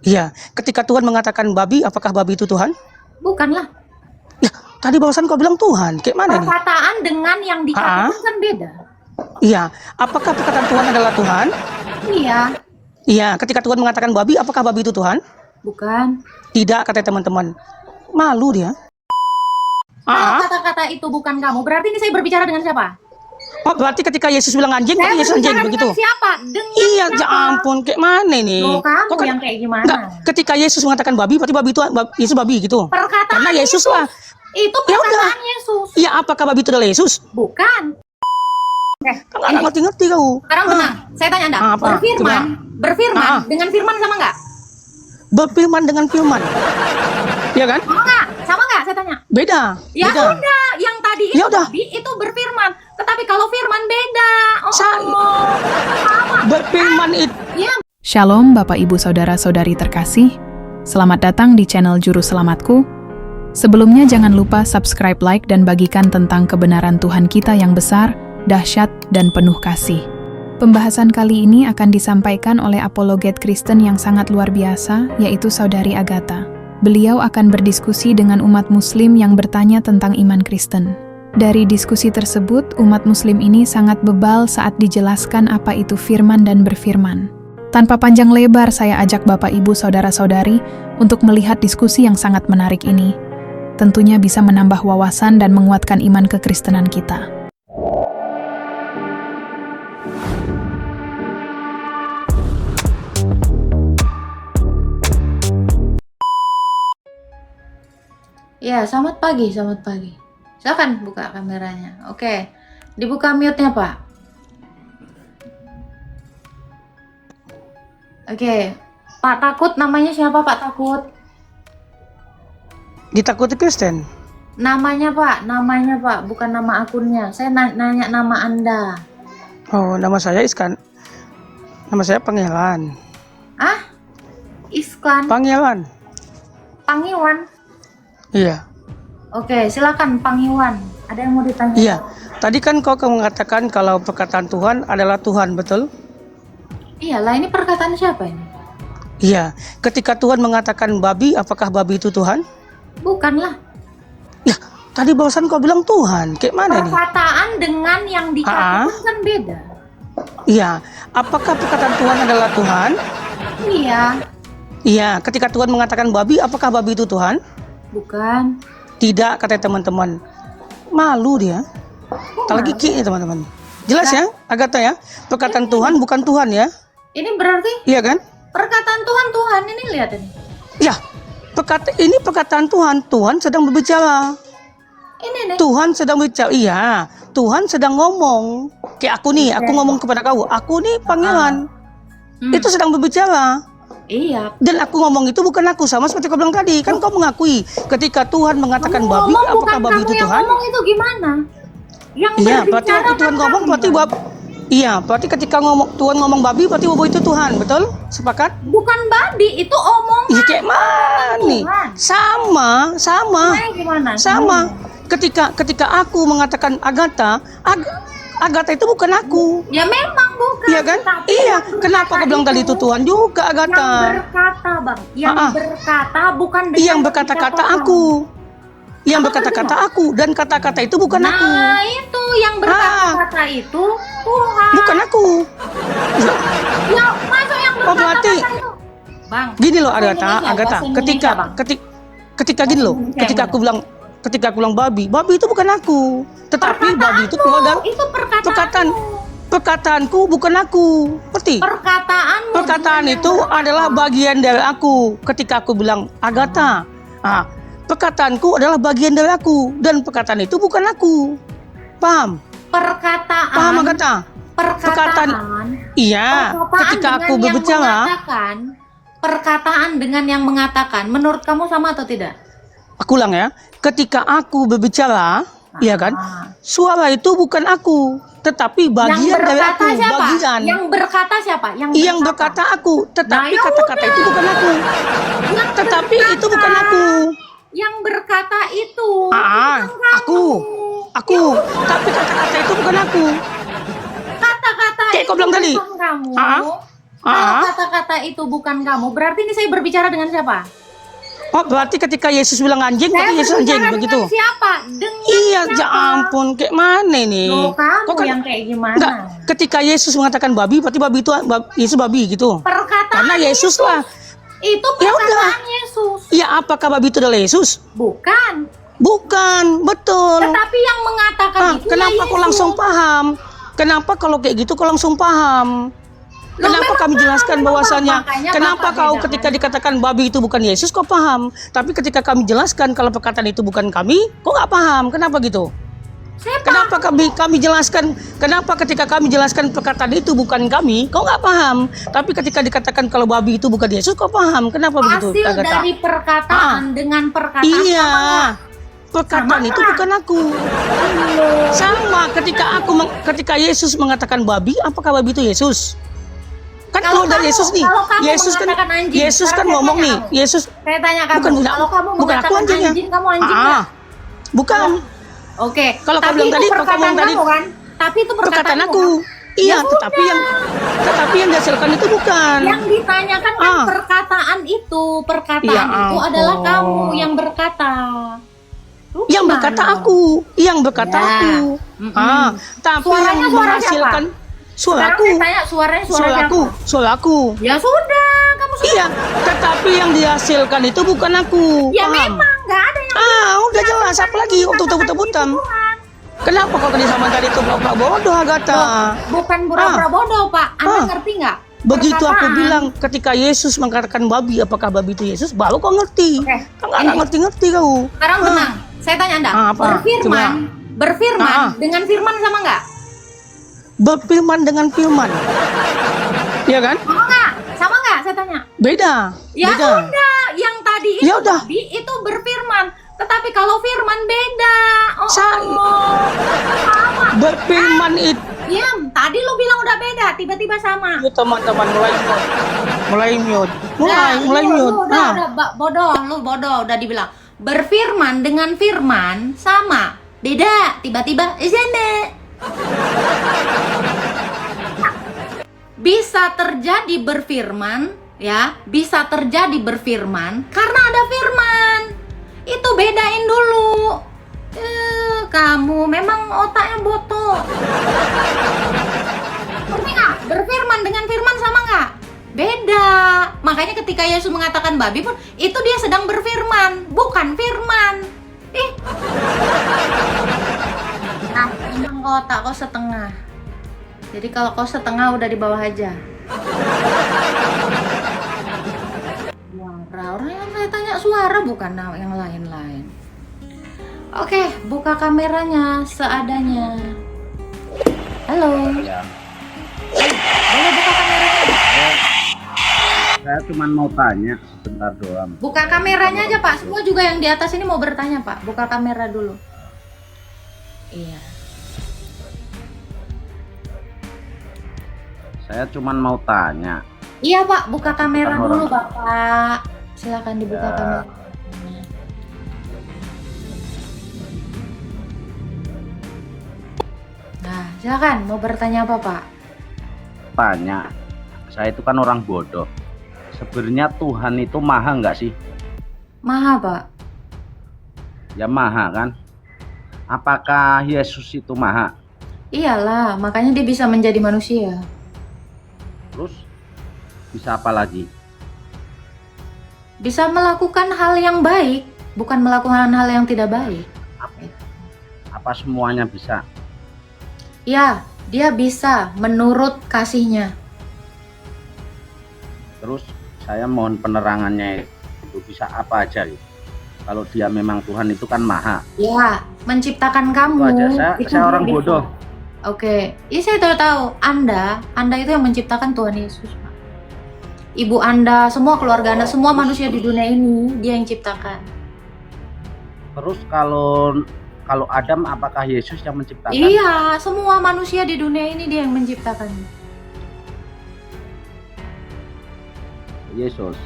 Iya, ketika Tuhan mengatakan babi, apakah babi itu Tuhan? Bukanlah. Ya, tadi barusan kau bilang Tuhan, kayak mana nih? Perkataan dengan yang dikatakan kan beda. Iya, apakah perkataan Tuhan adalah Tuhan? Iya. Iya, ketika Tuhan mengatakan babi, apakah babi itu Tuhan? Bukan. Tidak, kata teman-teman. Malu dia. Kalau kata-kata itu bukan kamu, berarti ini saya berbicara dengan siapa? Oh, berarti ketika Yesus bilang anjing, Saya berarti Yesus anjing, berbicara begitu? dengan siapa? Dengan Iya, siapa? ya ampun, kayak mana nih? Loh, kamu Kok yang kayak gimana? Enggak, ketika Yesus mengatakan babi, berarti babi itu Yesus babi gitu. Perkataan Karena Yesus lah. Itu Ya udah. perkataan Yesus. Iya, apakah babi itu adalah Yesus? Bukan. Enggak ngerti-ngerti kau. Sekarang tenang, saya tanya Anda, Apa? berfirman dengan firman sama nggak? Berfirman dengan firman. Iya kan? Sama nggak? Sama nggak? Saya tanya. Beda. Ya Beda. udah, yang tadi Ya itu udah. babi itu berfirman, tetapi kalau firman beda. Sama. Berfirman itu. Ya. Shalom Bapak Ibu Saudara-saudari terkasih, selamat datang di channel Juru Selamatku. Sebelumnya jangan lupa subscribe, like, dan bagikan tentang kebenaran Tuhan kita yang besar, dahsyat, dan penuh kasih. Pembahasan kali ini akan disampaikan oleh apologet Kristen yang sangat luar biasa, yaitu Saudari Agatha. Beliau akan berdiskusi dengan umat Muslim yang bertanya tentang iman Kristen. Dari diskusi tersebut, umat Muslim ini sangat bebal saat dijelaskan apa itu firman dan berfirman. Tanpa panjang lebar, saya ajak Bapak Ibu Saudara-saudari untuk melihat diskusi yang sangat menarik ini. Tentunya bisa menambah wawasan dan menguatkan iman kekristenan kita. Ya, selamat pagi, selamat pagi. Silakan buka kameranya. Oke, dibuka mute-nya, Pak. Oke, Pak Takut, namanya siapa Pak Takut? Ditakuti Kristen. Namanya Pak, bukan nama akunnya. Saya nanya nama Anda. Oh, nama saya Iskan. Nama saya Pangeran. Ah? Iskan? Pangeran. Pangiwan? Iya. Oke, silakan Pangiwan. Ada yang mau ditanya? Iya. Tadi kan kau mengatakan kalau perkataan Tuhan adalah Tuhan, betul? Iyalah, ini perkataan siapa ini? Iya. Ketika Tuhan mengatakan babi, apakah babi itu Tuhan? Bukanlah. Ya, tadi barusan kau bilang Tuhan. Kayak mana nih? Perkataan dengan yang dikatakan kan beda. Iya. Apakah perkataan Tuhan adalah Tuhan? Iya. Iya. Ketika Tuhan mengatakan babi, apakah babi itu Tuhan? Bukan. Tidak, kata teman-teman. Malu dia. Tak lagi ki nih teman-teman. Jelas ya, Agatha ya. Perkataan Tuhan bukan Tuhan ya. Ini berarti Iya kan? perkataan Tuhan ini, lihat ini. Ya. Ini perkataan Tuhan. Tuhan sedang berbicara. Ini nih. Tuhan sedang bicara. Iya. Tuhan sedang ngomong. Kayak aku nih, aku ngomong kepada kau. Aku nih pangeran. Itu sedang berbicara. Iya. Dan aku ngomong itu bukan aku, sama seperti kau bilang tadi. Kan kau mengakui ketika Tuhan mengatakan Kamu babi, ngomong, apakah bukan babi kamu itu yang Tuhan? ngomong itu gimana? Yang Iya, berarti berbicara waktu Tuhan kan ngomong kamu, berarti kan? Iya, berarti ketika Tuhan ngomong babi berarti babi itu Tuhan, betul? Sepakat? Bukan babi, itu omongan. Iya, kayak mana nih? Tuhan. Sama. Namanya gimana? Sama. Ketika aku mengatakan Agatha, Agatha itu bukan aku. Ya memang bukan. Iya kan? Tapi Iya. yang Kenapa kau bilang tadi itu Tuhan juga Agatha? Yang berkata, Bang. Yang berkata bukan dengan Yang berkata-kata aku. Yang berkata-kata aku dan kata-kata itu bukan aku. Nah, itu yang berkata-kata itu Tuhan. Bukan aku. Ya, masa yang Oh, berarti berkata-kata itu? Bang. gini loh bahasa Agatha, Indonesia, Agatha. bahasa Indonesia, Bang. Ketika gini loh, Indonesia ketika yang aku bilang babi itu bukan aku. Tetapi babi itu keluar dari itu perkataanku bukan aku. Ngerti? Perkataan itu adalah bagian dari aku. Ketika aku bilang Agatha, perkataanku adalah bagian dari aku dan perkataan itu bukan aku. Paham? Paham Agatha? Iya, ketika aku berbicara, perkataan dengan yang mengatakan, menurut kamu sama atau tidak? aku ulang ya. Ketika aku berbicara, iya kan? Suara itu bukan aku, tetapi bagian dari aku. Siapa? Bagian. Yang berkata siapa? Yang berkata aku, tetapi Nah, kata-kata itu bukan aku. Tetapi itu bukan aku. Yang berkata itu. Aku. Tapi kata-kata itu bukan aku. Kata-kata Kayak itu kau bilang tadi. bukan kamu. Kalau kata-kata itu bukan kamu, berarti ini saya berbicara dengan siapa? Oh, berarti ketika Yesus bilang anjing, Saya berarti Yesus anjing berbicara begitu. dengan siapa? Dengan Iya, siapa? ya ampun, kayak mana nih? Loh, kamu Kok kan- yang kayak gimana? Enggak, ketika Yesus mengatakan babi, berarti babi itu Yesus babi gitu. Perkataan Karena Yesus lah. itu Ya udah. perkataan Yesus. Ya, apakah babi itu adalah Yesus? Bukan. Bukan, betul. Tetapi yang mengatakan itu Kenapa ya kau Yesus. langsung paham? Kenapa kalau kayak gitu kau langsung paham? Loh, Kenapa memang kami paham, jelaskan memang bahwasannya? paham. Makanya Kenapa Bapak kau bedakan. ketika dikatakan babi itu bukan Yesus kau paham? Tapi ketika kami jelaskan kalau perkataan itu bukan kami, kau nggak paham. Kenapa gitu? Saya Kenapa kami jelaskan? Kenapa ketika kami jelaskan perkataan itu bukan kami, kau nggak paham? Tapi ketika dikatakan kalau babi itu bukan Yesus, kau paham? Kenapa begitu? hasil Agatha? dari perkataan dengan perkataan Iya. sama nggak? Perkataan Sama itu nggak? bukan aku. Sama ketika Yesus mengatakan babi, apakah babi itu Yesus? Kan Kalau kalau dari kamu- Yesus nih, kalau kamu Yesus kan mengatakan anjing, Yesus kan sekarang saya ngomong tanya nih, kamu. Yesus Saya tanya kamu, bukan kalau kamu bukan aku mengatakan anjingnya. anjing, kamu anjing nggak? Bukan. Oke. Kalau kamu tapi bilang itu tadi, kalau kamu perkataan bilang tadi, kamu kan? Tapi itu perkataan kamu aku. kan? Iya, Ya tetapi yang dihasilkan itu bukan. Yang ditanyakan kan perkataan itu, Ya itu ampun. adalah kamu yang berkata. Lu Yang gimana? berkata aku, yang berkata Ya. aku. Mm-mm. Tapi Suaranya yang suara menghasilkan Sekarang suaraku, saya tanya suaranya suara suaraku, siapa? suaraku. Ya sudah, kamu sudah. Iya, tetapi yang dihasilkan itu bukan aku. Ya paham? memang nggak ada yang Udah jelas, apa lagi untuk tebut-tebutan? Kenapa kau tadi sama tadi itu pura-pura bodoh, Agatha? bukan pura-pura bodoh, Pak. Anda ngerti nggak? Begitu aku Perkataan. bilang ketika Yesus mengatakan babi, apakah babi itu Yesus? Baru kau ngerti. Oke, Kau nggak ini. ngerti-ngerti kau. Sekarang tenang. Saya tanya Anda, Apa? berfirman dengan firman sama nggak? Berfirman dengan firman. Iya kan? Sama nggak? Sama nggak? Saya tanya. Beda. Ya Beda. udah, yang tadi itu Ya udah. babi itu berfirman. Tetapi kalau firman beda. Sa- Sama. Berfirman itu. Diam, tadi lu bilang udah beda, tiba-tiba sama. Ya, teman-teman mulai mute. Mulai mute. Mulai lu mute. udah bodoh, lu bodoh udah dibilang. Berfirman dengan firman sama, beda. Tiba-tiba sini. Bisa terjadi berfirman, ya, bisa terjadi berfirman karena ada firman. Itu bedain dulu. Kamu memang otaknya botol. Ngerti nggak? Berfirman dengan firman sama nggak? Beda. Makanya ketika Yesus mengatakan babi pun, itu dia sedang berfirman, bukan firman. Nah, memang otak kau setengah. Jadi kalau kau setengah udah di bawah aja. Suara, orang yang saya tanya suara bukan yang lain-lain. Oke, buka kameranya seadanya. Halo. Ya, Boleh buka kameranya? saya cuma mau tanya sebentar doang. Buka kameranya aja, Pak. Semua juga yang di atas ini mau bertanya, Pak. Buka kamera dulu. Iya. Saya cuma mau tanya. Iya, Pak. Buka kamera Bukan dulu, orang. Bapak. Silakan dibuka Ya. kamera. Nah, silakan. Mau bertanya apa, Pak? Tanya, saya itu kan orang bodoh. Sebenarnya Tuhan itu maha nggak sih? Maha, Pak. Ya maha kan? Apakah Yesus itu maha? Iyalah, makanya dia bisa menjadi manusia. Terus bisa apa lagi? Bisa melakukan hal yang baik, bukan melakukan hal yang tidak baik. Apa semuanya bisa? Ya, dia bisa menurut kasihnya. Terus saya mohon penerangannya itu bisa apa aja gitu. Kalau dia memang Tuhan itu kan maha. Ya, menciptakan kamu. Itu aja, itu saya dia orang bisa. bodoh. Oke, ya saya tahu. Anda itu yang menciptakan Tuhan Yesus, Pak. Ibu Anda, semua keluarga Anda, semua manusia di dunia ini dia yang ciptakan. Terus kalau Adam apakah Yesus yang menciptakan? Iya, semua manusia di dunia ini dia yang menciptakan. Yesus.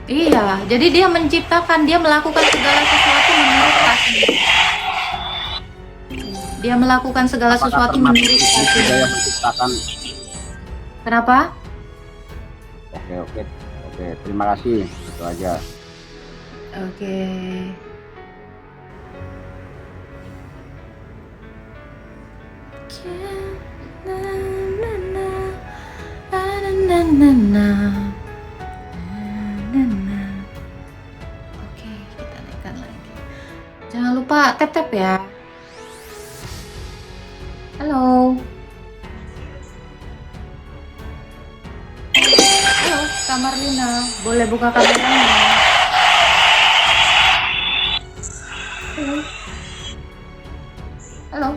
Iya, jadi dia menciptakan, dia melakukan segala sesuatu menurut kasihnya. Dia melakukan segala Apakah sesuatu termasuk menurut Yesus juga kasihnya. yang menciptakan? Kenapa? Oke. Terima kasih. Itu aja. Oke. Oke, kita naikkan lagi. Jangan lupa tap-tap ya. Halo. Halo, Kak Marlina. Boleh buka kameranya? Halo. Halo.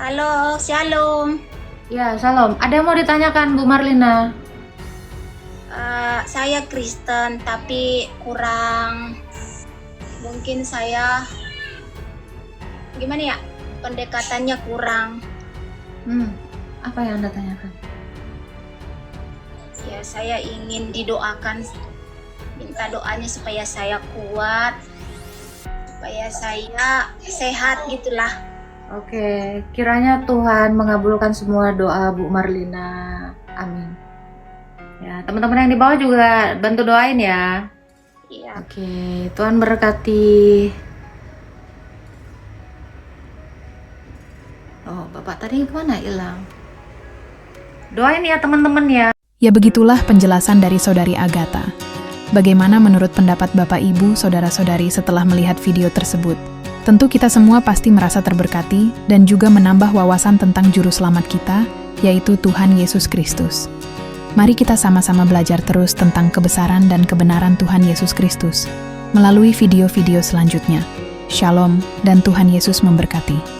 Halo, shalom. Ya, salam. Ada yang mau ditanyakan Bu Marlina? Saya Kristen, tapi kurang. Mungkin saya gimana ya? Pendekatannya kurang. Apa yang Anda tanyakan? Ya, saya ingin didoakan. Minta doanya supaya saya kuat, supaya saya sehat gitulah. Oke, kiranya Tuhan mengabulkan semua doa Bu Marlina. Amin. Ya, teman-teman yang di bawah juga bantu doain ya. Iya. Oke, Tuhan berkati. Oh, Bapak tadi kemana hilang? Doain ya teman-teman ya. Ya begitulah penjelasan dari Saudari Agatha. Bagaimana menurut pendapat Bapak Ibu, Saudara-saudari setelah melihat video tersebut? Tentu kita semua pasti merasa terberkati dan juga menambah wawasan tentang juru selamat kita, yaitu Tuhan Yesus Kristus. Mari kita sama-sama belajar terus tentang kebesaran dan kebenaran Tuhan Yesus Kristus melalui video-video selanjutnya. Shalom dan Tuhan Yesus memberkati.